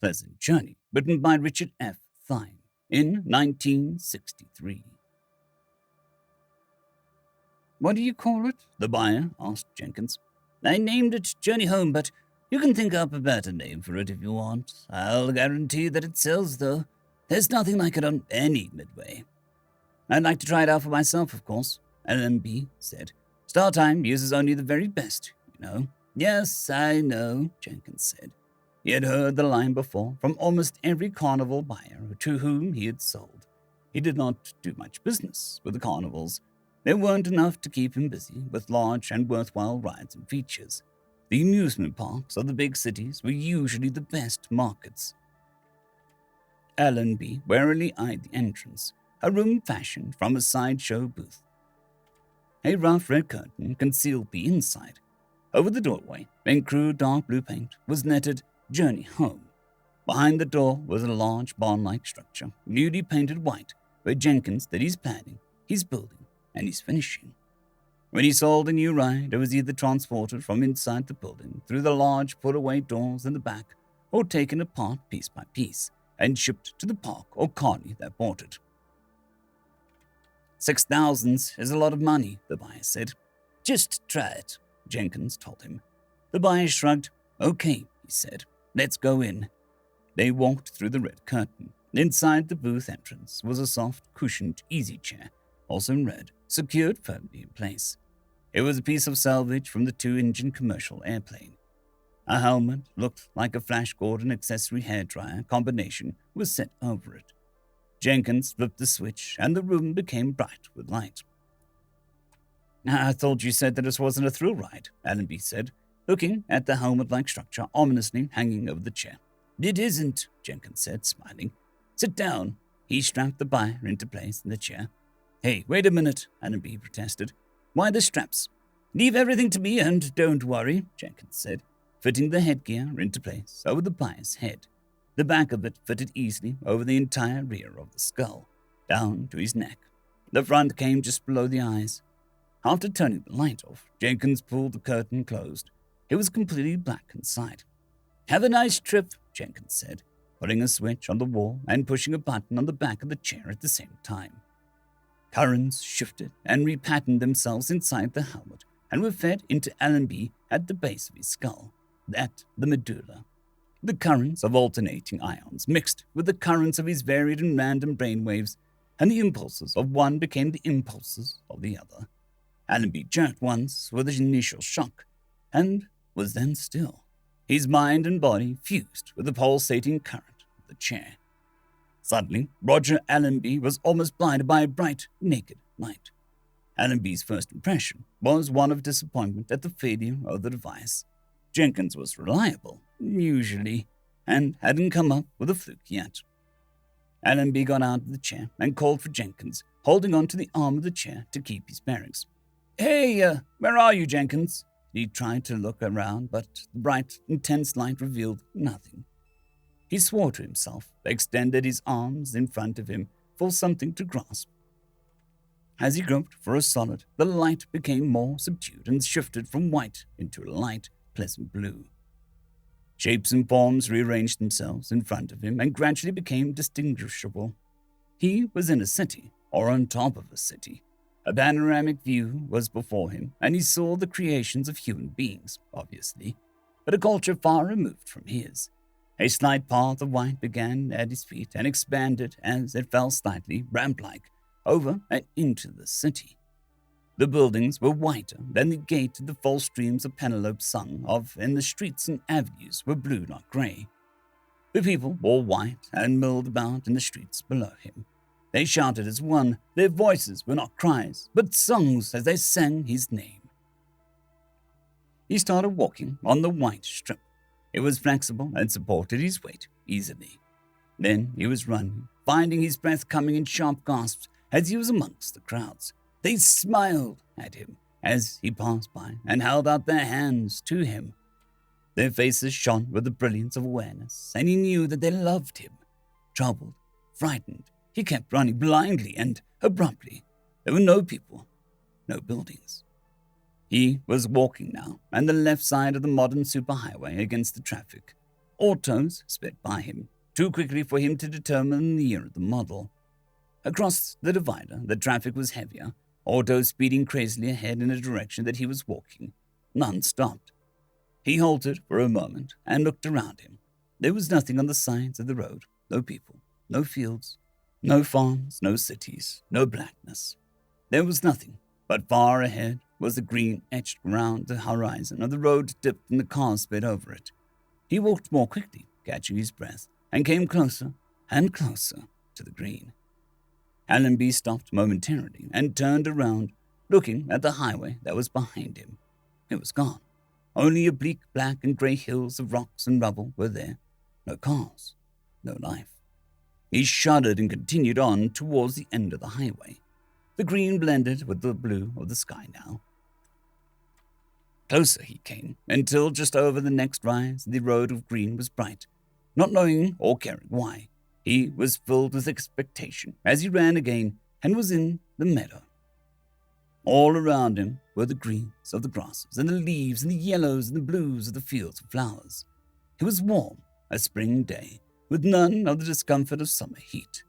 Pleasant Journey, written by Richard F. Thime in 1963. "What do you call it?" the buyer asked Jenkins. "I named it Journey Home, but you can think up a better name for it if you want. I'll guarantee that it sells, though. There's nothing like it on any midway." "I'd like to try it out for myself, of course," LMB said. "Star Time uses only the very best, you know." "Yes, I know," Jenkins said. He had heard the line before from almost every carnival buyer to whom he had sold. He did not do much business with the carnivals. There weren't enough to keep him busy with large and worthwhile rides and features. The amusement parks of the big cities were usually the best markets. Allenby warily eyed the entrance, a room fashioned from a sideshow booth. A rough red curtain concealed the inside. Over the doorway, in crude dark blue paint, was netted "Journey Home." Behind the door was a large barn-like structure, newly painted white, where Jenkins did his planning, his building, and his finishing. When he sold a new ride, it was either transported from inside the building through the large put-away doors in the back, or taken apart piece by piece and shipped to the park or colony that bought it. "$6,000 is a lot of money," the buyer said. "Just try it," Jenkins told him. The buyer shrugged. "Okay," he said. "Let's go in." They walked through the red curtain. Inside the booth entrance was a soft, cushioned easy chair, also in red, secured firmly in place. It was a piece of salvage from the two-engine commercial airplane. A helmet looked like a Flash Gordon accessory hairdryer combination was set over it. Jenkins flipped the switch, and the room became bright with light. "I thought you said that this wasn't a thrill ride," Allenby said, looking at the helmet-like structure ominously hanging over the chair. "It isn't," Jenkins said, smiling. "Sit down." He strapped the buyer into place in the chair. "Hey, wait a minute," Allenby protested. "Why the straps?" "Leave everything to me and don't worry," Jenkins said, fitting the headgear into place over the buyer's head. The back of it fitted easily over the entire rear of the skull, down to his neck. The front came just below the eyes. After turning the light off, Jenkins pulled the curtain closed. It was completely black inside. "Have a nice trip," Jenkins said, putting a switch on the wall and pushing a button on the back of the chair at the same time. Currents shifted and repatterned themselves inside the helmet and were fed into Allenby at the base of his skull, at the medulla. The currents of alternating ions mixed with the currents of his varied and random brainwaves, and the impulses of one became the impulses of the other. Allenby jerked once with an initial shock, and was then still. His mind and body fused with the pulsating current of the chair. Suddenly, Roger Allenby was almost blinded by a bright, naked light. Allenby's first impression was one of disappointment at the failure of the device. Jenkins was reliable, usually, and hadn't come up with a fluke yet. Allenby got out of the chair and called for Jenkins, holding on to the arm of the chair to keep his bearings. "Hey, where are you, Jenkins?" He tried to look around, but the bright, intense light revealed nothing. He swore to himself, extended his arms in front of him for something to grasp. As he groped for a solid, the light became more subdued and shifted from white into a light, pleasant blue. Shapes and forms rearranged themselves in front of him and gradually became distinguishable. He was in a city, or on top of a city. A panoramic view was before him, and he saw the creations of human beings, obviously, but a culture far removed from his. A slight path of white began at his feet and expanded as it fell slightly, ramp-like, over and into the city. The buildings were whiter than the gate the false streams of Penelope sung of, and the streets and avenues were blue, not grey. The people wore white and milled about in the streets below him. They shouted as one. Their voices were not cries, but songs as they sang his name. He started walking on the white strip. It was flexible and supported his weight easily. Then he was running, finding his breath coming in sharp gasps as he was amongst the crowds. They smiled at him as he passed by and held out their hands to him. Their faces shone with the brilliance of awareness, and he knew that they loved him. Troubled, frightened, he kept running blindly and abruptly. There were no people, no buildings. He was walking now, on the left side of the modern superhighway against the traffic. Autos sped by him, too quickly for him to determine the year of the model. Across the divider, the traffic was heavier, autos speeding crazily ahead in a direction that he was walking. None stopped. He halted for a moment and looked around him. There was nothing on the sides of the road, no people, no fields, no farms, no cities, no blackness. There was nothing, but far ahead was the green etched round the horizon, and the road dipped and the cars sped over it. He walked more quickly, catching his breath, and came closer and closer to the green. Allenby stopped momentarily and turned around, looking at the highway that was behind him. It was gone. Only a bleak black and grey hills of rocks and rubble were there. No cars, no life. He shuddered and continued on towards the end of the highway. The green blended with the blue of the sky now. Closer he came, until just over the next rise the road of green was bright. Not knowing or caring why, he was filled with expectation as he ran again and was in the meadow. All around him were the greens of the grasses and the leaves and the yellows and the blues of the fields of flowers. It was warm, a spring day, with none of the discomfort of summer heat.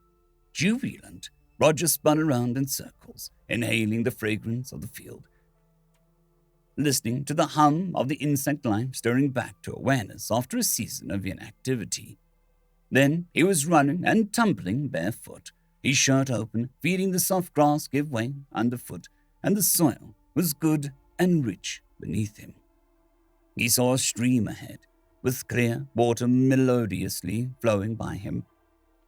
Jubilant, Roger spun around in circles, inhaling the fragrance of the field, listening to the hum of the insect life stirring back to awareness after a season of inactivity. Then he was running and tumbling barefoot, his shirt open, feeling the soft grass give way underfoot, and the soil was good and rich beneath him. He saw a stream ahead, with clear water melodiously flowing by him.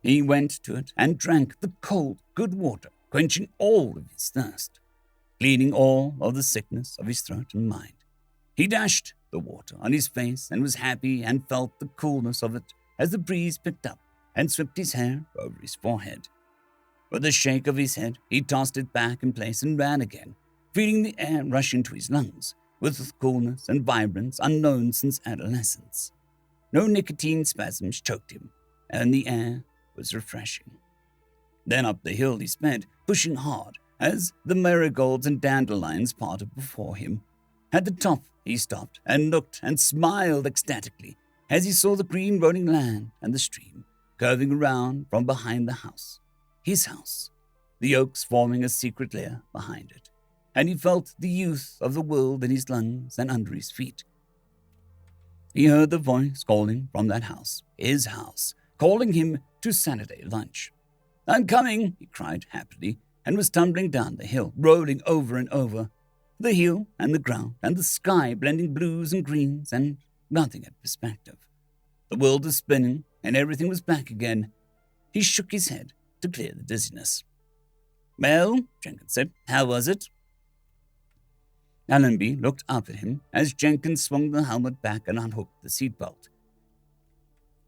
He went to it and drank the cold, good water, quenching all of his thirst, cleaning all of the sickness of his throat and mind. He dashed the water on his face and was happy and felt the coolness of it as the breeze picked up and swept his hair over his forehead. With a shake of his head, he tossed it back in place and ran again, feeling the air rush into his lungs with coolness and vibrance unknown since adolescence. No nicotine spasms choked him, and the air was refreshing. Then up the hill he sped, pushing hard, as the marigolds and dandelions parted before him. At the top he stopped and looked and smiled ecstatically as he saw the green rolling land and the stream curving around from behind the house. His house, the oaks forming a secret lair behind it, and he felt the youth of the world in his lungs and under his feet. He heard the voice calling from that house, his house, calling him to Saturday lunch. "I'm coming," he cried happily, and was tumbling down the hill, rolling over and over, the hill and the ground and the sky blending blues and greens and nothing at perspective. The world was spinning, and everything was back again. He shook his head to clear the dizziness. "Well," Jenkins said, "how was it?" Allenby looked up at him as Jenkins swung the helmet back and unhooked the seatbelt.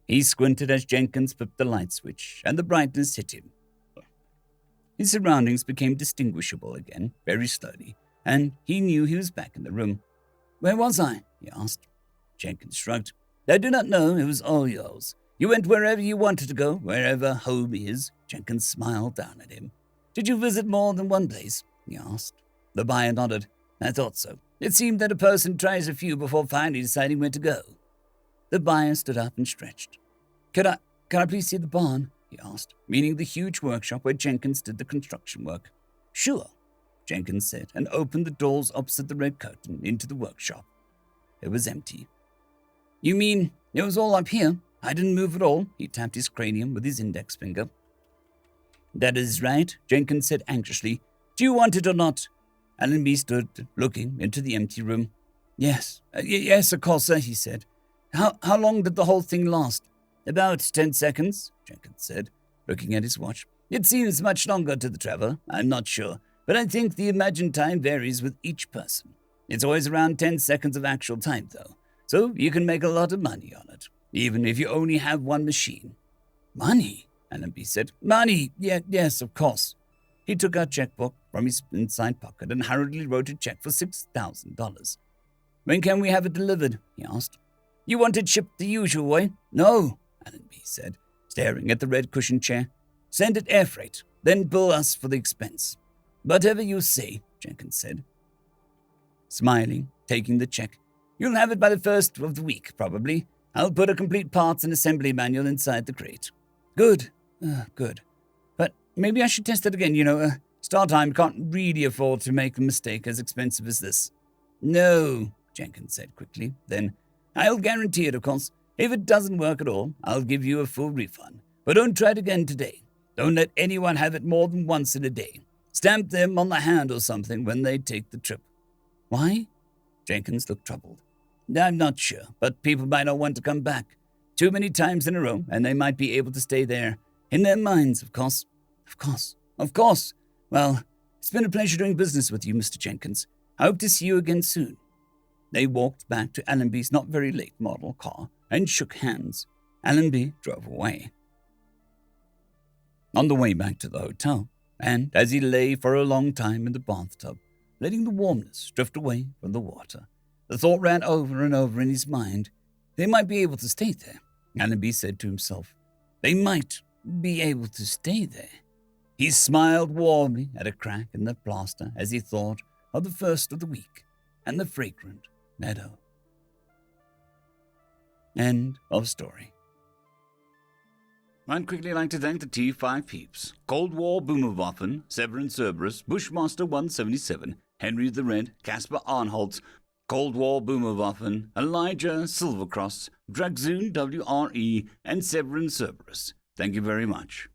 He squinted as Jenkins flipped the light switch, and the brightness hit him. His surroundings became distinguishable again, very slowly, and he knew he was back in the room. "Where was I?" he asked. Jenkins shrugged. "I do not know. It was all yours. You went wherever you wanted to go, wherever home is." Jenkins smiled down at him. "Did you visit more than one place?" he asked. The buyer nodded. "I thought so. It seemed that a person tries a few before finally deciding where to go." The buyer stood up and stretched. Can I please see the barn?" he asked, meaning the huge workshop where Jenkins did the construction work. "Sure," Jenkins said, and opened the doors opposite the red curtain into the workshop. It was empty. "You mean it was all up here? I didn't move at all?" He tapped his cranium with his index finger. "That is right," Jenkins said anxiously. "Do you want it or not?" Allenby stood looking into the empty room. Yes, of course, sir," he said. How long did the whole thing last?" "About 10 seconds, Jenkins said, looking at his watch. "It seems much longer to the traveler, I'm not sure, but I think the imagined time varies with each person. It's always around 10 seconds of actual time, though, so you can make a lot of money on it, even if you only have one machine." "Money?" Allenby said. "Money, yes, of course." He took out a checkbook from his inside pocket and hurriedly wrote a check for $6,000. "When can we have it delivered?" he asked. "You want it shipped the usual way?" "No," Allenby said, staring at the red cushioned chair. "Send it air freight, then bill us for the expense." "Whatever you say," Jenkins said, smiling, taking the check. "You'll have it by the first of the week, probably. I'll put a complete parts and assembly manual inside the crate. Good. Good. But maybe I should test it again, Startime can't really afford to make a mistake as expensive as this. No, Jenkins said quickly. Then, I'll guarantee it, of course. If it doesn't work at all, I'll give you a full refund. But don't try it again today. Don't let anyone have it more than once in a day. Stamp them on the hand or something when they take the trip. Why? Jenkins looked troubled. I'm not sure, but people might not want to come back. Too many times in a row, and they might be able to stay there. In their minds, of course. Of course. Well, it's been a pleasure doing business with you, Mr. Jenkins. I hope to see you again soon. They walked back to Allenby's not very late model car and shook hands. Allenby drove away. On the way back to the hotel, and as he lay for a long time in the bathtub, letting the warmness drift away from the water, the thought ran over and over in his mind. They might be able to stay there, Allenby said to himself. They might be able to stay there. He smiled warmly at a crack in the plaster as he thought of the first of the week and the fragrant meadow. End of story. I'd quickly like to thank the T5 peeps: Cold War Boomerwaffen, Severin Cerberus, Bushmaster 177, Henry the Red, Caspar Arnholtz, Cold War Boomerwaffen, Elijah Silvercross, Dragzoon WRE, and Severin Cerberus. Thank you very much.